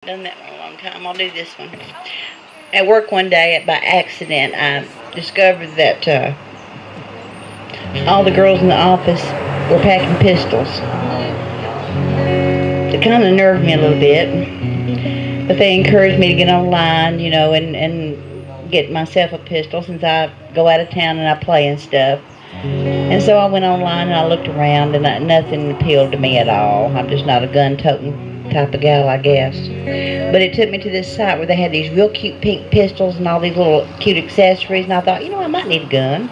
Done that one a long time. I'll do this one. At work one day, by accident, I discovered that all the girls in the office were packing pistols. It kind of nerved me a little bit, but they encouraged me to get online, and get myself a pistol since I go out of town and I play and stuff. And so I went online and I looked around, and nothing appealed to me at all. I'm just not a gun-toting type of gal, I guess. But it took me to this site where they had these real cute pink pistols and all these little cute accessories, and I thought, I might need a gun.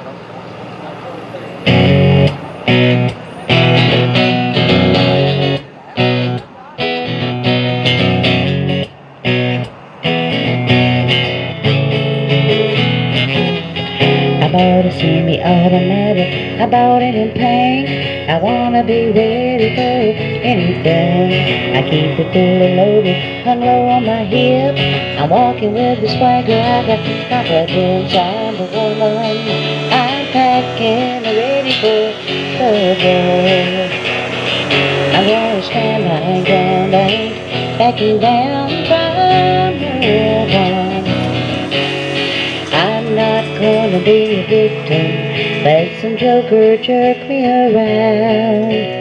I bought a semi-automatic, I bought it in pink. I wanna be ready for anything. I keep it fully loaded, hung low on my hip. I'm walking with the swagger, I got confidence. I'm a woman, I'm packing, ready for trouble. I'm gonna stand my ground, I ain't backing down from no one. I'm not gonna be a victim, let some joker jerk me around.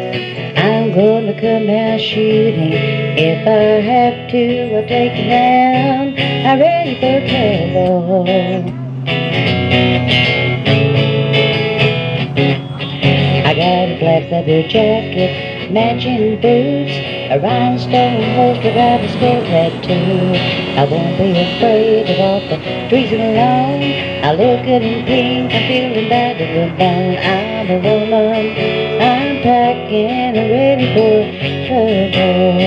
I'm gonna come out shooting, if I have to I'll take it down. I'm ready for trouble. I got a black leather jacket, matching boots, a rhinestone holster, got a skull tattoo. I won't be afraid to walk the streets alone. I look good in pink, I'm feeling bad to the bone. I'm a woman, I'm packing, I'm ready for trouble.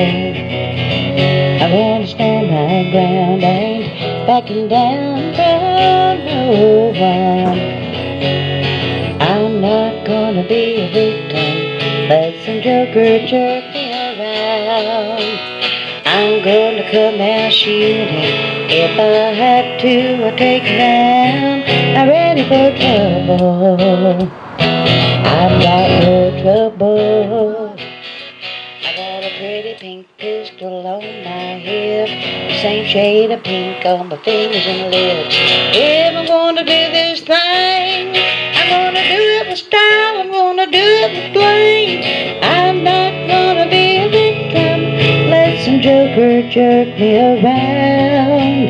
I wanna stand my ground, I ain't backing down from no one. I'm not gonna be a victim, let some joker jerk me around. I'm gonna come out shooting, if I have to I'll take it down. I'm ready for trouble, I've got no trouble. I got a pretty pink pistol on my hip, the same shade of pink on my fingers and lips. If I'm gonna do this thing, I'm gonna do it with style, I'm gonna do it with blame. I'm not gonna be a victim, let some joker jerk me around.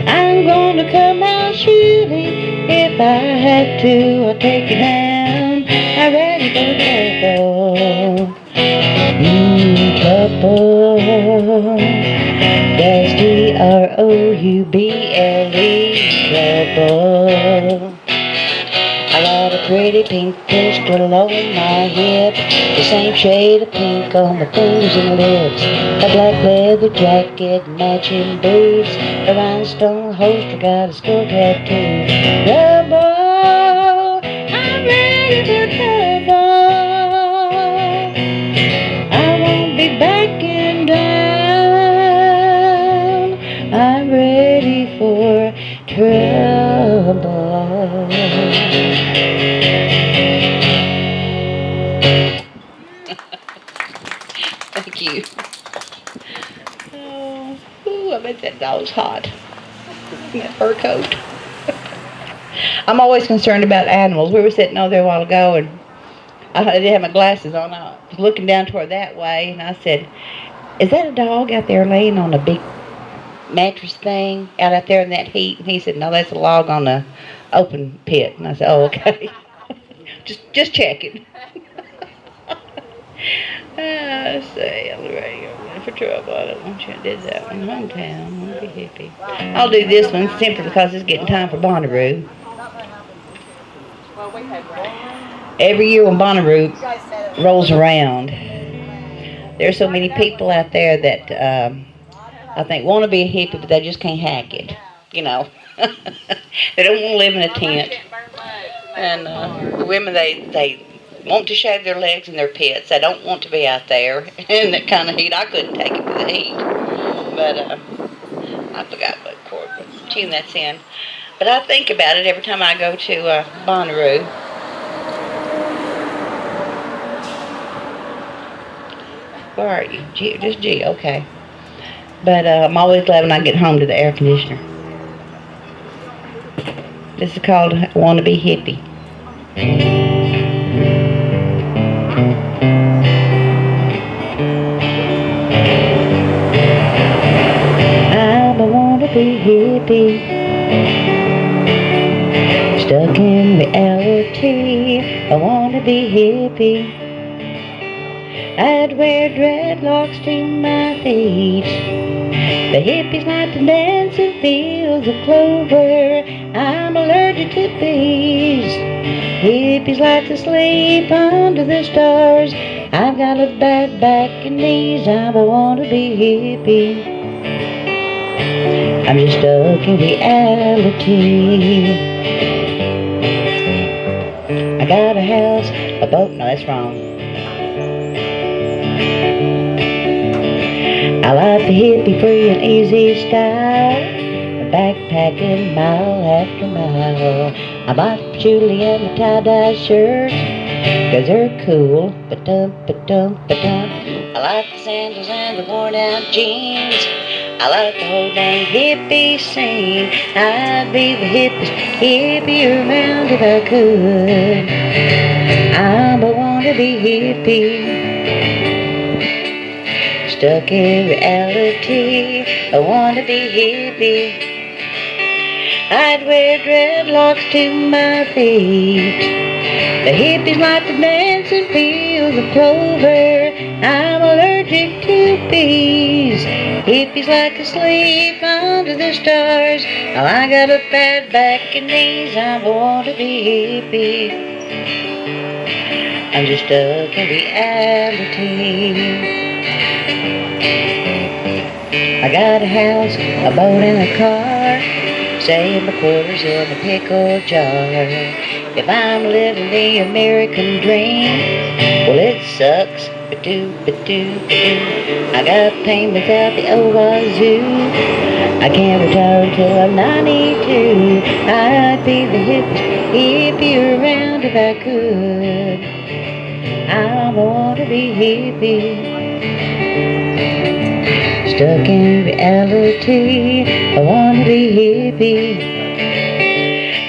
I'm gonna come out shooting, if I have to I'll take it down. I'm ready for trouble. Trouble, that's trouble. Trouble. I got a pretty pink pistol on my hip, the same shade of pink on my fingers and lips. A black leather jacket, matching boots, a rhinestone holster, got a skull tattoo. Trouble, I'm ready for trouble. I won't be backing down. I'm ready for trouble. Thank you. Oh, ooh, I bet that dog's hot. That fur coat. I'm always concerned about animals. We were sitting over there a while ago, and I didn't have my glasses on. I was looking down toward that way, and I said, "Is that a dog out there laying on a big mattress thing out there in that heat?" And he said, "No, that's a log on the open pit." And I said, "Oh, okay." just checking. Let's see, I'm ready for trouble. I don't want you to do that one. Hometown, I want to be hippie. I'll do this one simply because it's getting time for Bonnaroo. Every year when Bonnaroo rolls around, there's so many people out there that I think want to be a hippie, but they just can't hack it. They don't want to live in a tent. And the women, they want to shave their legs in their pits. They don't want to be out there in that kind of heat. I couldn't take it with the heat. But I forgot what tune that's in. But I think about it every time I go to Bonnaroo. Where are you? G, just G, okay. But I'm always glad when I get home to the air conditioner. This is called Wanna Be Hippie. I'm a wannabe hippie, stuck in reality. I wanna be hippie. I'd wear dreadlocks to my feet. The hippies like to dance in fields of clover. I'm allergic to bees. Hippies like to sleep under the stars. I've got a bad back and knees. I'm a wannabe hippie. I'm just stuck in reality. I got a house, a boat. No, that's wrong. I like the hippie free and easy style, backpacking mile after mile. I bought Julie and the tie-dye shirts, 'cause they're cool. Ba-dum, ba-dum, ba-dum. I like the sandals and the worn-out jeans. I like the whole dang hippie scene. I'd be the hippiest hippie around if I could. I'm a wannabe hippie, stuck in reality. I wanna be hippie. I'd wear dreadlocks to my feet. The hippies like to dance in fields of clover. I'm allergic to bees. Hippies like to sleep under the stars. Oh, I got a bad back and knees. I wanna be hippie. I'm just stuck in reality. I got a house, a boat, and a car, saving my quarters in a pickle jar. If I'm living the American dream, well, it sucks. Ba-doo, ba-doo, ba-doo. I got payments out the wazoo. I can't retire until I'm 92. I'd be the hippie around if I could. I wanna be hippie, stuck in reality. I wanna be hippie.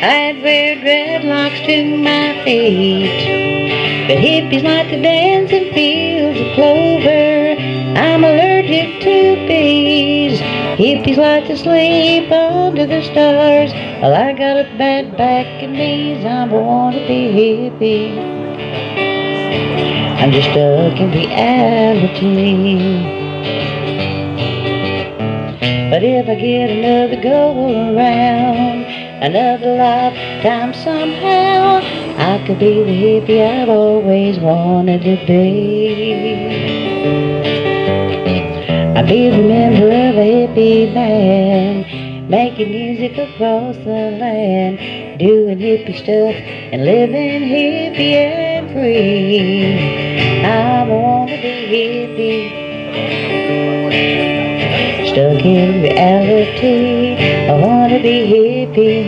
I'd wear dreadlocks to my feet. But hippies like to dance in fields of clover. I'm allergic to bees. Hippies like to sleep under the stars. Well, I got a bad back and knees. I wanna be hippie. I'm just stuck in reality. But if I get another go around, another lifetime somehow, I could be the hippie I've always wanted to be. I'd be the member of a hippie band, making music across the land, doing hippie stuff and living hippie and free. I wanna be hippie, stuck in reality. I wanna be hippie.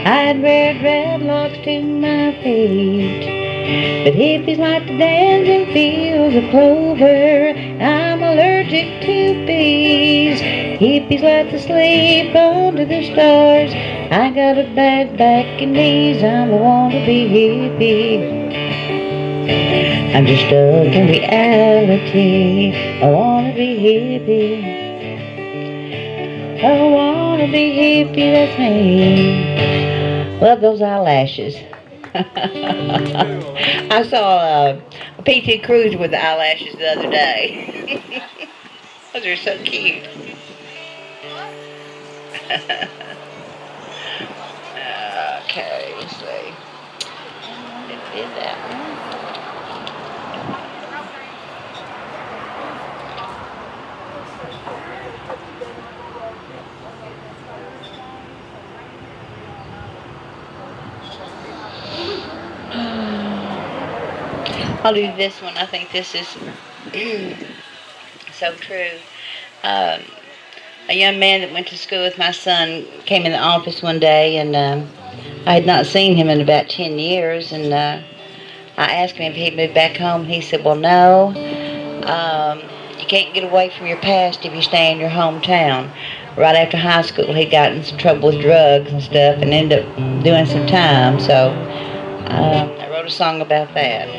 I'd wear dreadlocks to my feet. But hippies like to dance in fields of clover. I'm allergic to bees. Hippies like to sleep under the stars. I got a bad back and knees. I wanna be hippie. I'm just stuck in reality. I wanna be hippie. I wanna be hippie, that's me. Love those eyelashes. I saw a P.T. Cruz with the eyelashes the other day. Those are so cute. Okay, let's see. Did that one. I'll do this one. I think this is so true. A young man that went to school with my son came in the office one day, and I had not seen him in about 10 years, and I asked him if he'd moved back home. He said, well, no. You you can't get away from your past if you stay in your hometown. Right after high school, he got in some trouble with drugs and stuff and ended up doing some time. So I wrote a song about that.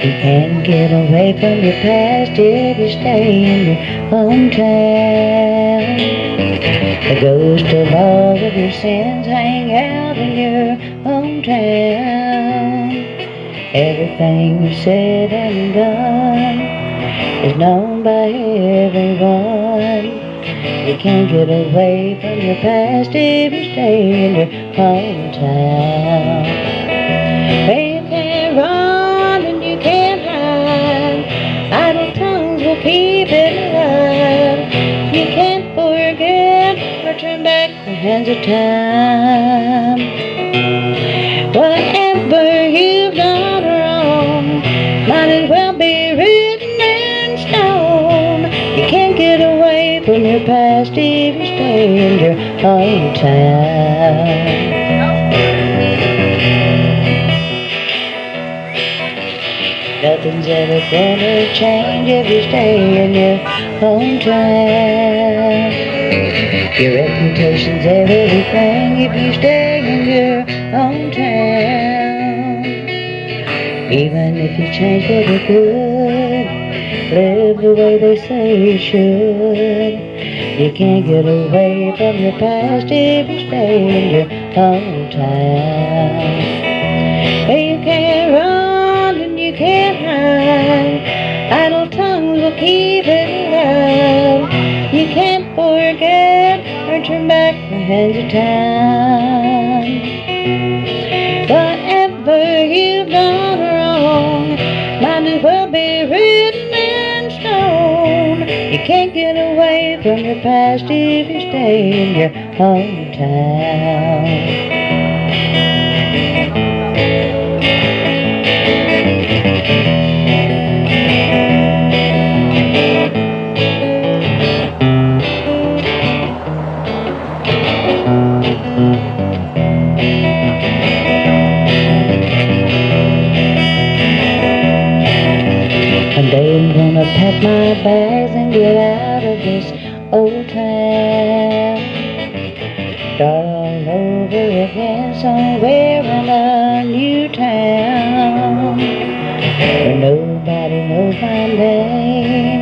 You can't get away from your past if you stay in your hometown. The ghost of all of your sins hang out in your hometown. Everything you said and done is known by everyone. You can't get away from your past if you stay in your hometown. You can't run and you can't hide. Idle tongues will keep it alive. You can't forget or turn back the hands of time. Whatever you've done wrong might as well be written in stone. You can't get away from your past if you stay in your hometown. Nothing's ever gonna change if you stay in your hometown. Your reputation's everything if you stay in your hometown. Even if you change for the good, live the way they say you should. You can't get away from your past if you stay in your hometown. You can't run and you can't hide. Idle tongues will keep it alive. You can't forget or turn back the hands of time. Whatever you've done wrong might as well be written in stone. You can't get away from your past if you stay in your hometown. One day I'm gonna pack my bags and get out of this old town. Start all over again somewhere in a new town where nobody knows my name.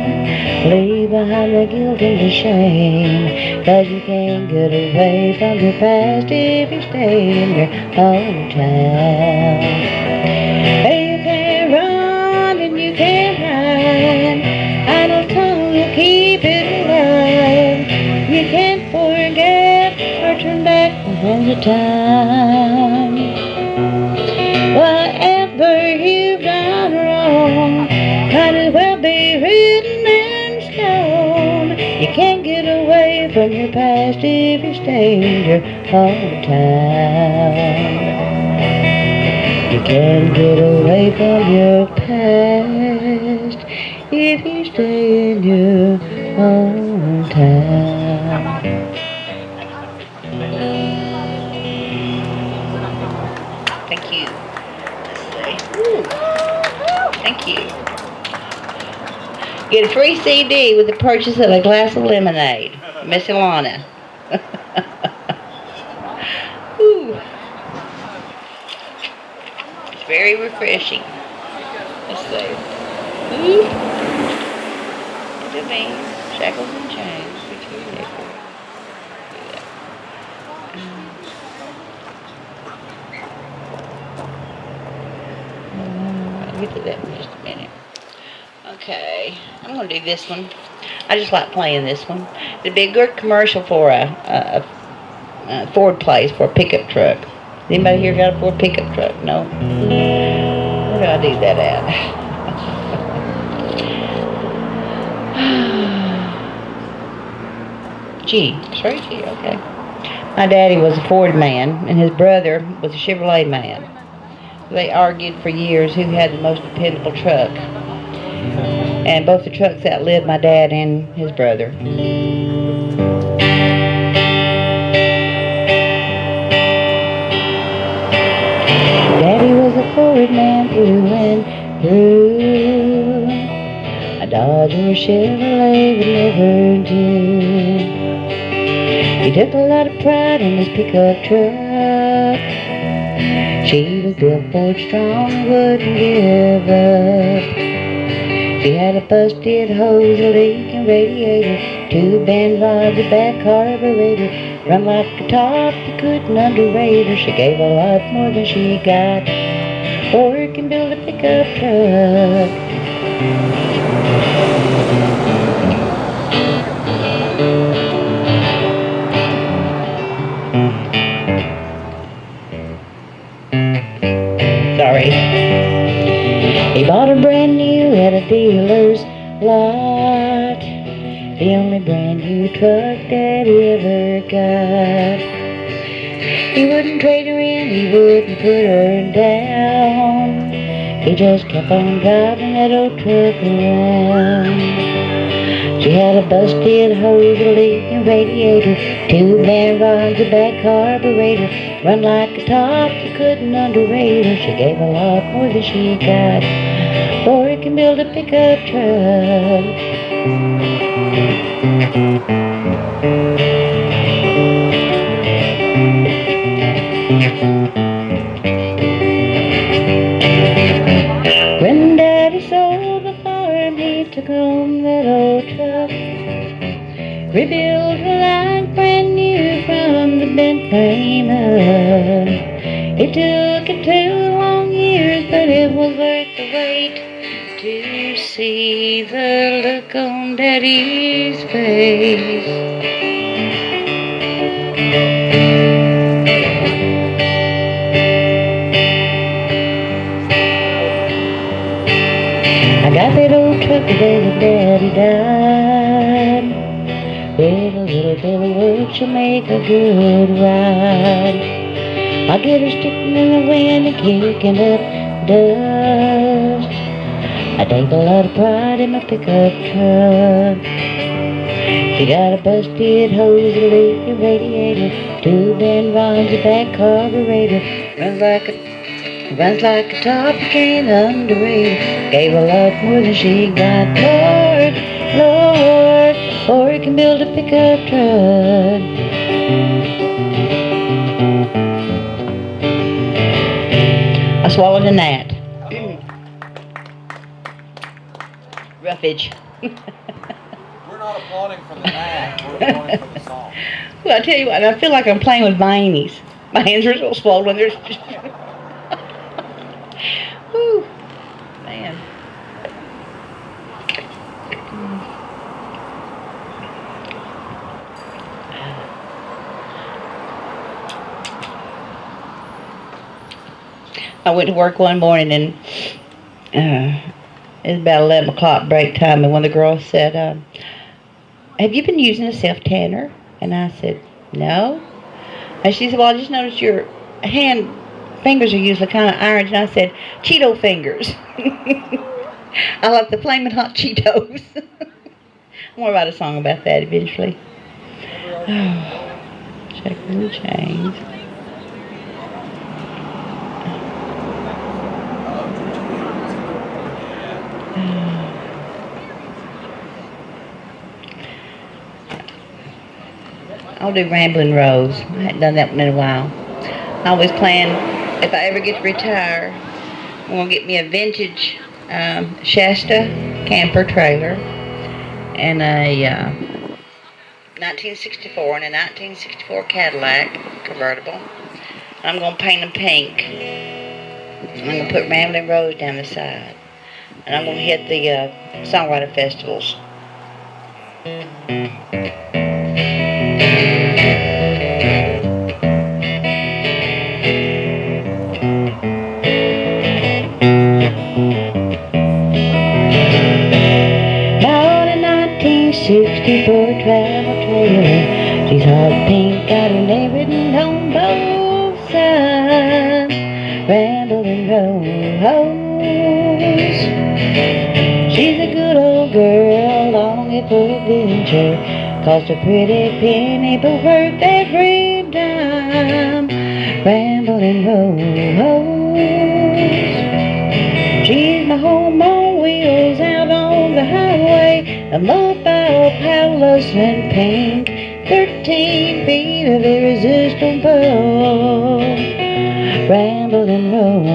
Leave behind the guilt and the shame, 'cause you can't get away from your past if you stay in your hometown. Hey, you can't run and you can't hide. Idle tongues will keep it alive. You can't forget or turn back the hands of time. Whatever you've done wrong might as well be written in stone. You can't get away from your past if you stay in your hometown. You can't get away from your past if you stay in your hometown. Thank you. Thank you. Get a free CD with the purchase of a glass of lemonade. Miss Ilana. It's very refreshing. Let's see. Look at me. Shackles and chains. I'll get to that in just a minute. Okay, I'm going to do this one. I just like playing this one. It'd be a good commercial for a Ford place for a pickup truck. Anybody here got a Ford pickup truck? No? Where do I do that at? G. Sorry, G. Okay. My daddy was a Ford man, and his brother was a Chevrolet man. They argued for years who had the most dependable truck. And both the trucks outlived my dad and his brother. colored man through and through. A Dodge or Chevrolet would never do. He took a lot of pride in his pickup truck. She was built for it strong, wouldn't give up. She had a busted hose, a leaking radiator, two band rods, a back carburetor, run like a top, you couldn't underrate her. She gave a lot more than she got, work and build a pickup truck. Sorry. He bought a brand new at a dealer's lot, the only brand new truck that he ever got. He wouldn't trade her in, he wouldn't put her down. He just kept on driving that old truck around. She had a busted hose, a leaking radiator, two band rods, a back carburetor, run like a top, you couldn't underrate her. She gave a lot more than she got, work and build a pickup truck. When Daddy sold the farm, he took home that old truck, rebuilt her like brand new from the bent frame up. It took it 2 long years, but it was worth the wait to see the look on Daddy's face. I got that old truck the day that Daddy died. With a little bit of work, she'll make a good ride. I get her sticking in the wind and kicking up dust. I take a lot of pride in my pickup truck. She got a busted hose, a leaking radiator, two band rods, a back carburetor, runs like a top, you can't underrate her. Gave a lot more than she got, Lord, Lord, or you can build a pickup truck. I swallowed a gnat. Roughage. We're not applauding for the gnat, we're applauding for the song. Well, I tell you what, I feel like I'm playing with vinyls. My hands are so swollen. There's just... Whew. Man. I went to work one morning and it was about 11 o'clock break time, and one of the girls said, have you been using a self-tanner? And I said, no. And she said, well, I just noticed your fingers are usually kind of orange. And I said, Cheeto fingers. I like the flaming hot Cheetos. I'm going to write a song about that eventually. Check the change. I'll do Ramblin' Rose. I hadn't done that one in a while. I always plan, if I ever get to retire, I'm going to get me a vintage Shasta camper trailer and a 1964 and a 1964 Cadillac convertible. I'm going to paint them pink. I'm going to put Ramblin' Rose down the side. And I'm going to hit the songwriter festivals. Bought a 1964 travel trailer. She's hot pink, got her name written on both sides. Ramblin' Rose. She's a good old girl, longing for adventure. Cost a pretty penny, but worth every dime. Ramblin' Rose. my home on wheels out on the highway. A mobile palace in pink. 13 feet of irresistible. Ramble and roll.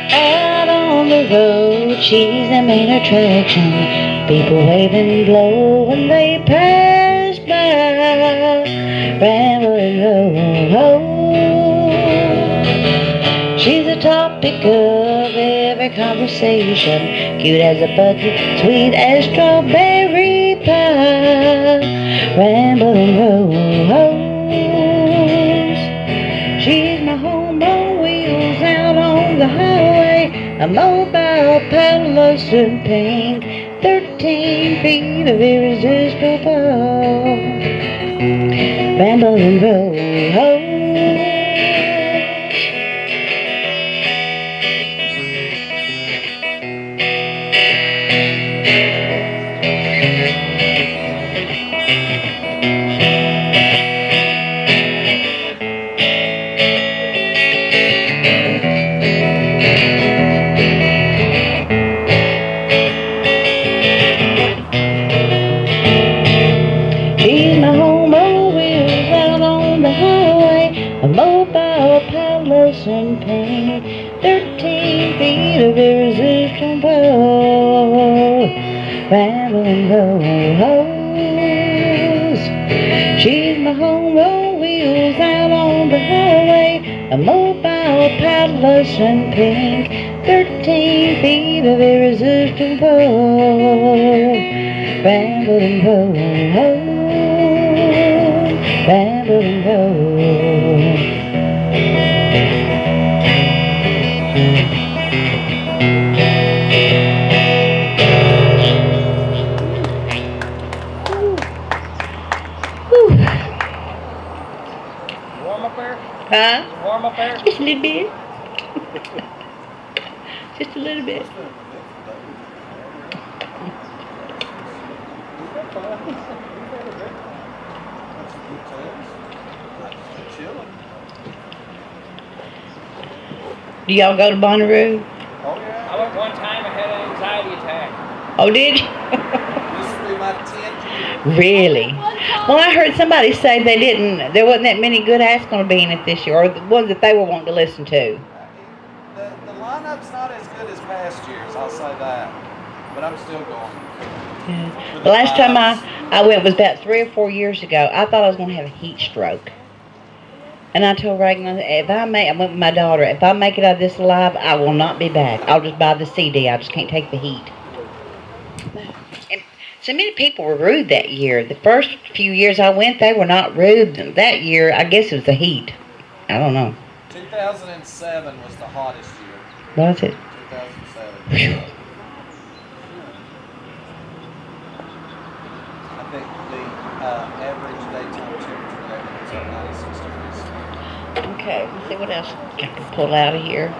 Out on the road, she's the main attraction. People wave and blow when they pass by. Ramble and roll. She's the topic of every conversation. Cute as a bucket, sweet as strawberry pie. Ramble and rose. She's my home on wheels out on the highway. A mobile palace in pink. 13 feet of irresistible. Ramble and rose. She's my home on wheels out on the highway. A mobile palace in pain. 13 feet of irresistible. Rambling rose. She's my home on wheels out on the highway. A mobile palace in pink. 13 feet of irresistible. Rambling rose. Rambling rose. Warm up there? Huh? Warm up there? Just a little bit. Just a little bit. Do y'all go to Bonnaroo? Oh yeah. I went one time, I had an anxiety attack. Oh, did you? This will be my 10th year. Really? Well, I heard somebody say there wasn't that many good acts going to be in it this year, or the ones that they were wanting to listen to. The lineup's not as good as past years, I'll say that. But I'm still going. For The last time vibes. I went was about 3 or 4 years ago. I thought I was going to have a heat stroke. And I told Reagan, I went with my daughter, if I make it out of this alive, I will not be back. I'll just buy the CD. I just can't take the heat. And so many people were rude that year. The first few years I went, they were not rude. That year, I guess it was the heat. I don't know. 2007 was the hottest year. Was it? 2007. Whew. I think the average daytime temperature there was at 96 degrees. Okay, let's see what else I can pull out of here.